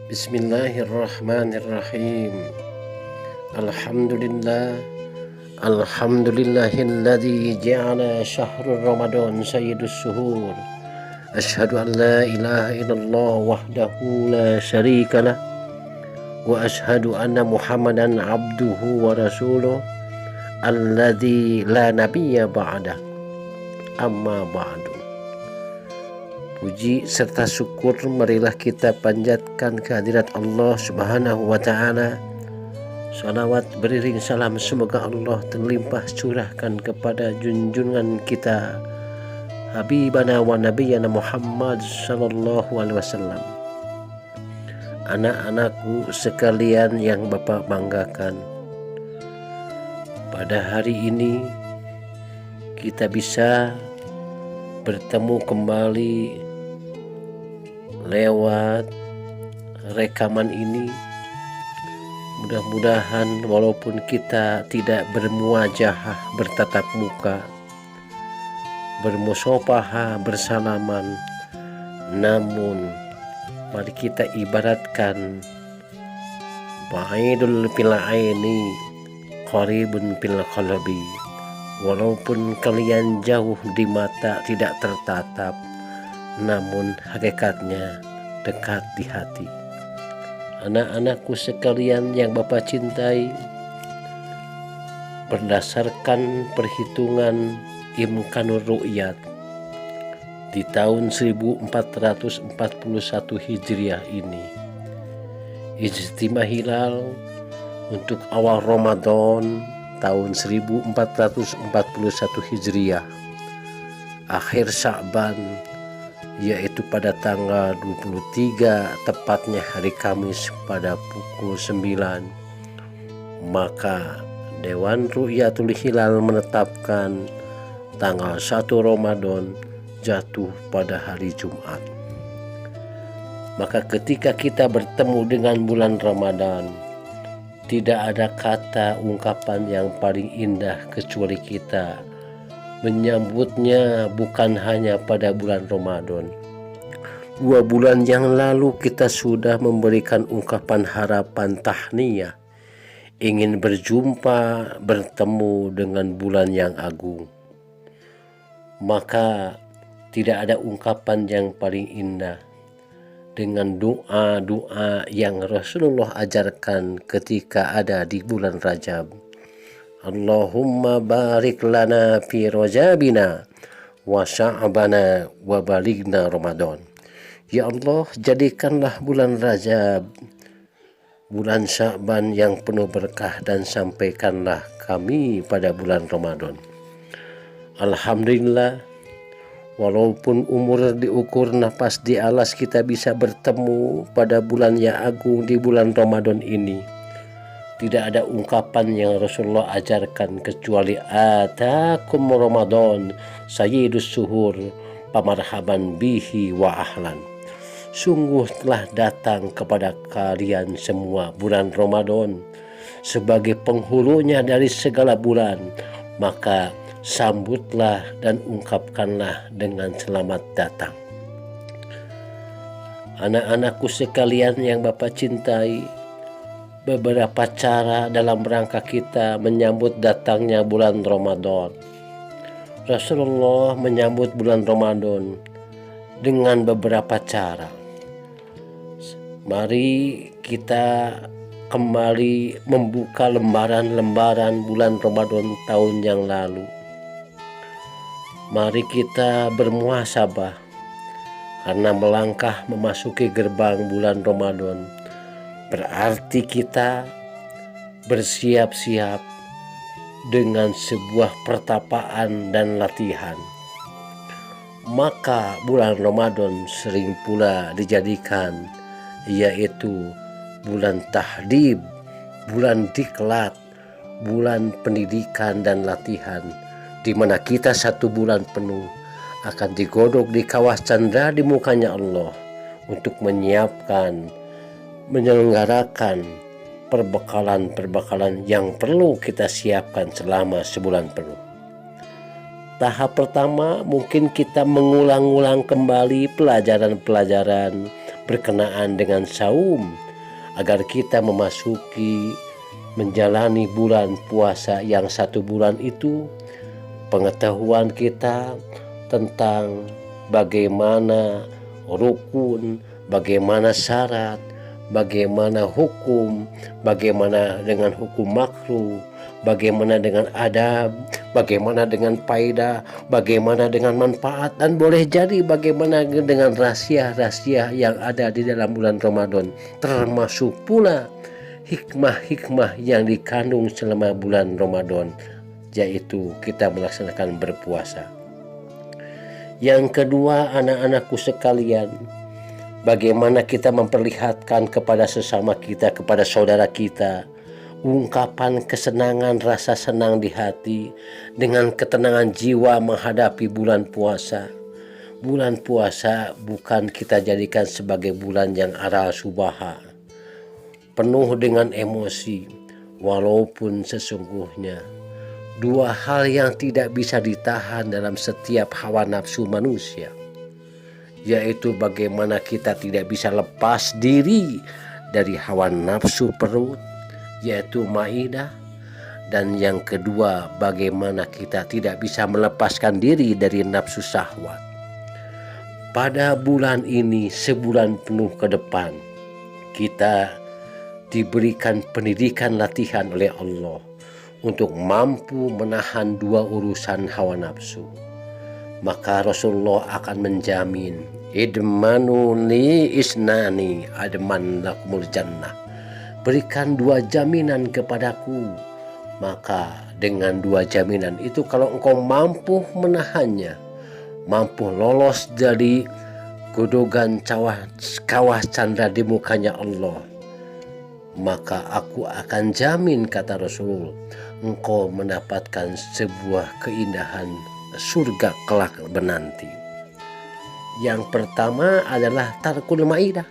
Bismillahirrahmanirrahim. Alhamdulillahilladzi ja'ala syahrul Ramadan sayyidus syuhur. Asyhadu an la ilaha illallah wahdahu la syarikalah wa asyhadu anna Muhammadan abduhu wa rasuluh alladzi la nabiyya ba'dah. Amma ba'du. Puji serta syukur marilah kita panjatkan kehadirat Allah Subhanahu wa ta'ala. Salawat beriring salam semoga Allah terlimpah curahkan kepada junjungan kita Habibana wa Nabiyana Muhammad sallallahu alaihi wasallam. Anak-anakku sekalian yang Bapak banggakan, pada hari ini kita bisa bertemu kembali lewat rekaman ini. Mudah-mudahan walaupun kita tidak bermuajahah, bertatap muka, bermusyafahah, bersalaman, namun mari kita ibaratkan ba'idul fil aini qaribun fil qalbi. Walaupun kalian jauh di mata tidak tertatap, namun hakikatnya dekat di hati. Anak-anakku sekalian yang Bapak cintai, berdasarkan perhitungan Imkanur Ru'yat di tahun 1441 Hijriah ini, ijtima hilal untuk awal Ramadan tahun 1441 Hijriah, akhir Sya'ban yaitu pada tanggal 23, tepatnya hari Kamis pada pukul 9, maka Dewan Ru'yatul Hilal menetapkan tanggal 1 Ramadan jatuh pada hari Jumat. Maka ketika kita bertemu dengan bulan Ramadan, tidak ada kata ungkapan yang paling indah kecuali kita menyambutnya bukan hanya pada bulan Ramadan. 2 bulan yang lalu kita sudah memberikan ungkapan harapan tahniyah, ingin berjumpa, bertemu dengan bulan yang agung. Maka tidak ada ungkapan yang paling indah dengan doa-doa yang Rasulullah ajarkan ketika ada di bulan Rajab. Allahumma barik lana fi rajabina wa sya'bana wa balighna Ramadan. Ya Allah, jadikanlah bulan Rajab, bulan Sya'ban yang penuh berkah, dan sampaikanlah kami pada bulan Ramadan. Alhamdulillah, walaupun umur diukur nafas di alas, kita bisa bertemu pada bulan yang agung di bulan Ramadan ini. Tidak ada ungkapan yang Rasulullah ajarkan kecuali atakum Ramadan sayyidus syuhur pamarhaban bihi wa ahlan. Sungguh telah datang kepada kalian semua bulan Ramadan sebagai penghulunya dari segala bulan, maka sambutlah dan ungkapkanlah dengan selamat datang. Anak-anakku sekalian yang Bapak cintai, beberapa cara dalam rangka kita menyambut datangnya bulan Ramadan. Rasulullah menyambut bulan Ramadan dengan beberapa cara. Mari kita kembali membuka lembaran-lembaran bulan Ramadan tahun yang lalu. Mari kita bermuhasabah karena melangkah memasuki gerbang bulan Ramadan berarti kita bersiap-siap dengan sebuah pertapaan dan latihan. Maka bulan Ramadan sering pula dijadikan yaitu bulan tahdib, bulan diklat, bulan pendidikan dan latihan, di mana kita 1 bulan penuh akan digodok di kawah candra di mukanya Allah untuk menyiapkan, menyelenggarakan perbekalan-perbekalan yang perlu kita siapkan selama sebulan penuh. Tahap pertama mungkin kita mengulang-ulang kembali pelajaran-pelajaran, berkenaan dengan saum, agar kita menjalani bulan puasa yang 1 bulan itu, pengetahuan kita tentang bagaimana rukun, bagaimana syarat, bagaimana hukum, bagaimana dengan hukum makruh, bagaimana dengan adab, bagaimana dengan faedah, bagaimana dengan manfaat, dan boleh jadi bagaimana dengan rahasia-rahasia yang ada di dalam bulan Ramadan, termasuk pula hikmah-hikmah yang dikandung selama bulan Ramadan, yaitu kita melaksanakan berpuasa. Yang kedua, anak-anakku sekalian, bagaimana kita memperlihatkan kepada sesama kita, kepada saudara kita, ungkapan kesenangan, rasa senang di hati dengan ketenangan jiwa menghadapi bulan puasa. Bulan puasa bukan kita jadikan sebagai bulan yang ara subaha, penuh dengan emosi, walaupun sesungguhnya dua hal yang tidak bisa ditahan dalam setiap hawa nafsu manusia, yaitu bagaimana kita tidak bisa lepas diri dari hawa nafsu perut, yaitu maidah, dan yang kedua bagaimana kita tidak bisa melepaskan diri dari nafsu syahwat. Pada bulan ini, sebulan penuh ke depan, kita diberikan pendidikan latihan oleh Allah untuk mampu menahan dua urusan hawa nafsu. Maka Rasulullah akan menjamin, idmanu li isnani adman lakumul jannah, berikan 2 jaminan kepadaku. Maka dengan 2 jaminan itu, kalau engkau mampu menahannya, mampu lolos dari godogan kawah candra di mukanya Allah, maka aku akan jamin, kata Rasul, engkau mendapatkan sebuah keindahan surga kelak menanti. Yang pertama adalah tarkul maidah,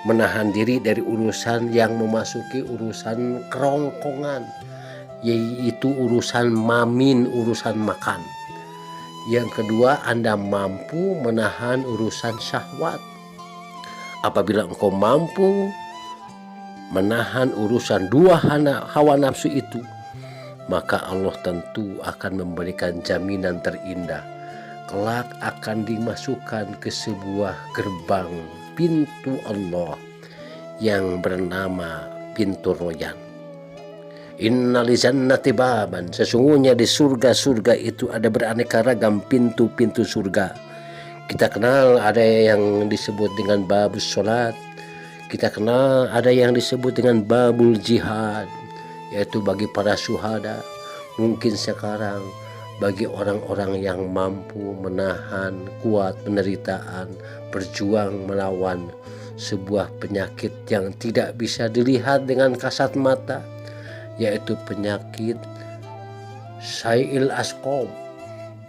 menahan diri dari urusan yang memasuki urusan kerongkongan, yaitu urusan mamin, urusan makan. Yang kedua, Anda mampu menahan urusan syahwat. Apabila engkau mampu menahan urusan 2 hawa nafsu itu, maka Allah tentu akan memberikan jaminan terindah. Kelak akan dimasukkan ke sebuah gerbang pintu Allah yang bernama pintu Royan. Innal jannati baban, sesungguhnya di surga-surga itu ada beraneka ragam pintu-pintu surga. Kita kenal ada yang disebut dengan babus sholat, kita kenal ada yang disebut dengan babul jihad, yaitu bagi para syuhada. Mungkin sekarang bagi orang-orang yang mampu menahan kuat penderitaan, berjuang melawan sebuah penyakit yang tidak bisa dilihat dengan kasat mata, yaitu penyakit Syai'il Asqam,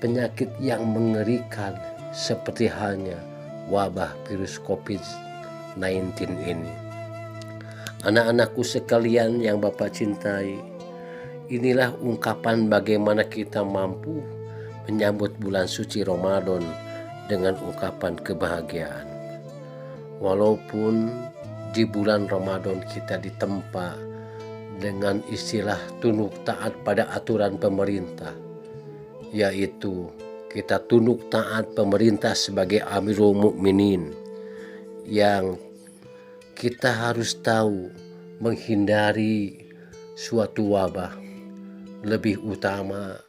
penyakit yang mengerikan seperti halnya wabah virus COVID-19 ini. Anak-anakku sekalian yang Bapak cintai, inilah ungkapan bagaimana kita mampu menyambut bulan suci Ramadan dengan ungkapan kebahagiaan. Walaupun di bulan Ramadan kita ditempa dengan istilah tunduk taat pada aturan pemerintah, yaitu kita tunduk taat pemerintah sebagai Amirul Mukminin, yang kita harus tahu menghindari suatu wabah lebih utama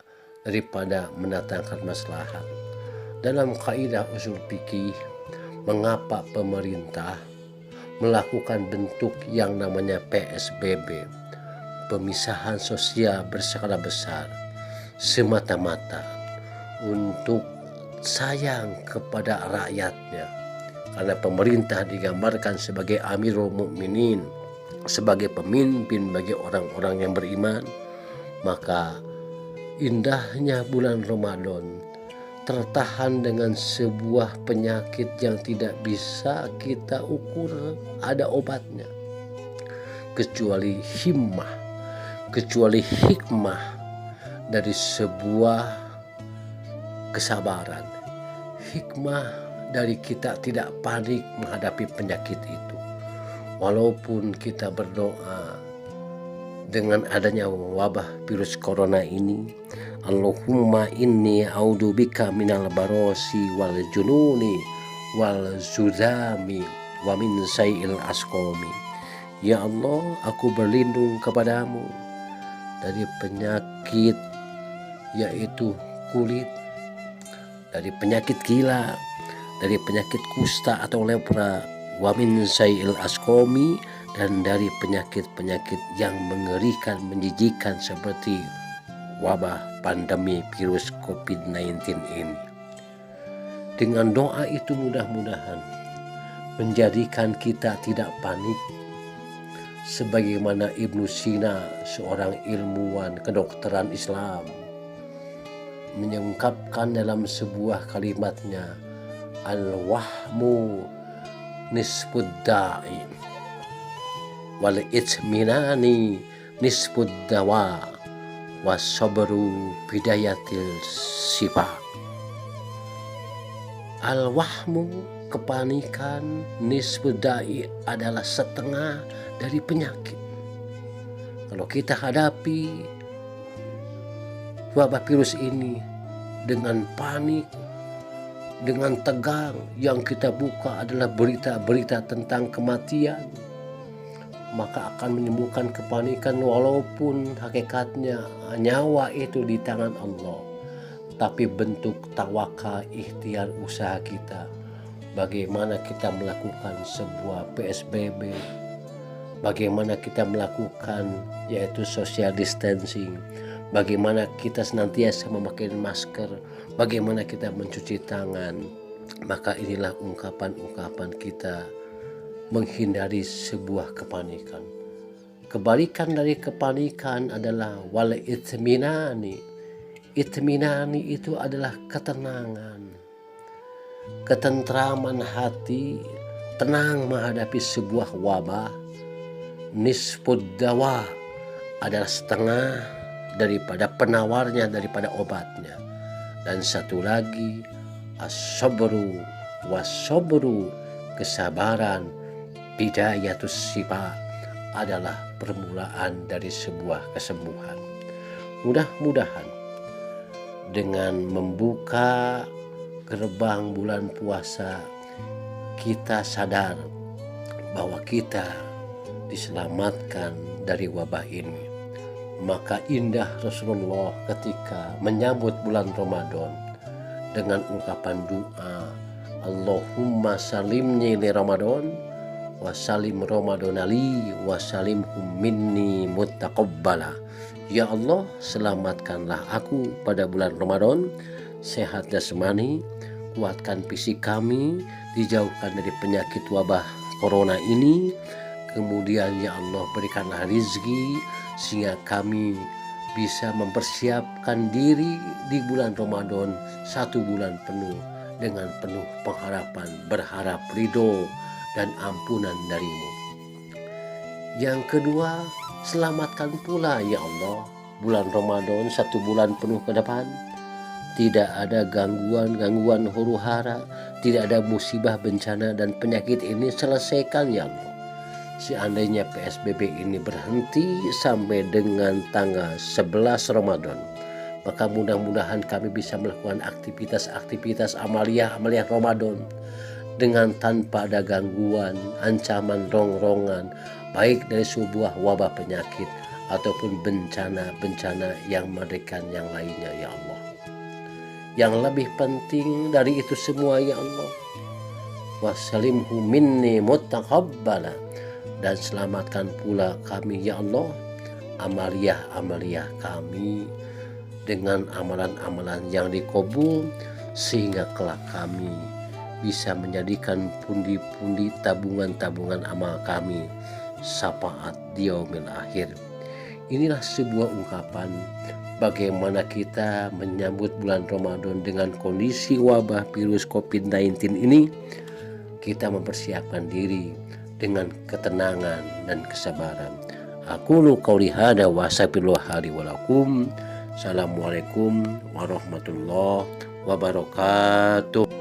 daripada mendatangkan maslahat. Dalam kaidah usul fikih, mengapa pemerintah melakukan bentuk yang namanya PSBB, pemisahan sosial berskala besar, semata-mata untuk sayang kepada rakyatnya. Karena pemerintah digambarkan sebagai Amirul Mukminin, sebagai pemimpin bagi orang-orang yang beriman, maka indahnya bulan Ramadan tertahan dengan sebuah penyakit yang tidak bisa kita ukur ada obatnya, kecuali himmah, kecuali hikmah dari sebuah kesabaran, hikmah dari kita tidak panik menghadapi penyakit itu. Walaupun kita berdoa dengan adanya wabah virus corona ini, Allahumma inni a'udzubika minal barosi wal jununi wal zuzami wa min sayil asqami. Ya Allah, aku berlindung kepadamu dari penyakit yaitu kulit, dari penyakit gila, dari penyakit kusta atau lepra, wa min sayil asqami, dan dari penyakit-penyakit yang mengerikan, menjijikkan seperti wabah pandemi virus COVID-19 ini. Dengan doa itu mudah-mudahan menjadikan kita tidak panik, sebagaimana Ibnu Sina, seorang ilmuwan kedokteran Islam, mengungkapkan dalam sebuah kalimatnya, al-wahmu nisfud da'i wal itminani nisfud dawa wasabru bidayatil sifa. Al-wahmu, kepanikan, nisfud da'i, adalah setengah dari penyakit. Kalau kita hadapi wabah virus ini dengan panik, dengan tegang, yang kita buka adalah berita-berita tentang kematian, maka akan menimbulkan kepanikan, walaupun hakikatnya nyawa itu di tangan Allah. Tapi bentuk tawakal, ikhtiar, usaha kita, bagaimana kita melakukan sebuah PSBB, bagaimana kita melakukan yaitu social distancing, bagaimana kita senantiasa memakai masker, bagaimana kita mencuci tangan. Maka inilah ungkapan-ungkapan kita menghindari sebuah kepanikan. Kebalikan dari kepanikan adalah wal itminani. Itminani itu adalah ketenangan, ketentraman hati, tenang menghadapi sebuah wabah. Nisfud dawa adalah setengah daripada penawarnya, daripada obatnya. Dan satu lagi, as-sabru was-sabru, kesabaran, bidayatus sifa, adalah permulaan dari sebuah kesembuhan. Mudah-mudahan dengan membuka gerbang bulan puasa, kita sadar bahwa kita diselamatkan dari wabah ini. Maka indah Rasulullah ketika menyambut bulan Ramadan dengan ungkapan doa, Allahumma salimni li Ramadan wa salim Ramadan ali wa salimhum minni muttaqabbala. Ya Allah, selamatkanlah aku pada bulan Ramadan, sehat jasmani, kuatkan fisik kami, dijauhkan dari penyakit wabah corona ini. Kemudian ya Allah, berikanlah rizki sehingga kami bisa mempersiapkan diri di bulan Ramadan 1 bulan penuh dengan penuh pengharapan, berharap ridho dan ampunan darimu. Yang kedua, selamatkan pula ya Allah bulan Ramadan 1 bulan penuh ke depan. Tidak ada gangguan huru hara, tidak ada musibah, bencana dan penyakit ini, selesaikan ya Allah. Seandainya PSBB ini berhenti sampai dengan tanggal 11 Ramadan, maka mudah-mudahan kami bisa melakukan aktivitas amaliyah Ramadan dengan tanpa ada gangguan, ancaman, rongrongan, baik dari sebuah wabah penyakit ataupun bencana yang mengerikan yang lainnya ya Allah. Yang lebih penting dari itu semua ya Allah, wasalimhu minni muttaqabbala, dan selamatkan pula kami ya Allah, amaliyah kami dengan amalan-amalan yang dikabul, sehingga kelak kami bisa menjadikan pundi-pundi tabungan amal kami syafaat di yaumil akhir. Inilah sebuah ungkapan bagaimana kita menyambut bulan Ramadan dengan kondisi wabah virus COVID-19 ini. Kita mempersiapkan diri dengan ketenangan dan kesabaran. Aqulu qauli hada wa astaghfirullaha li wa lakum. Assalamualaikum warahmatullahi wabarakatuh.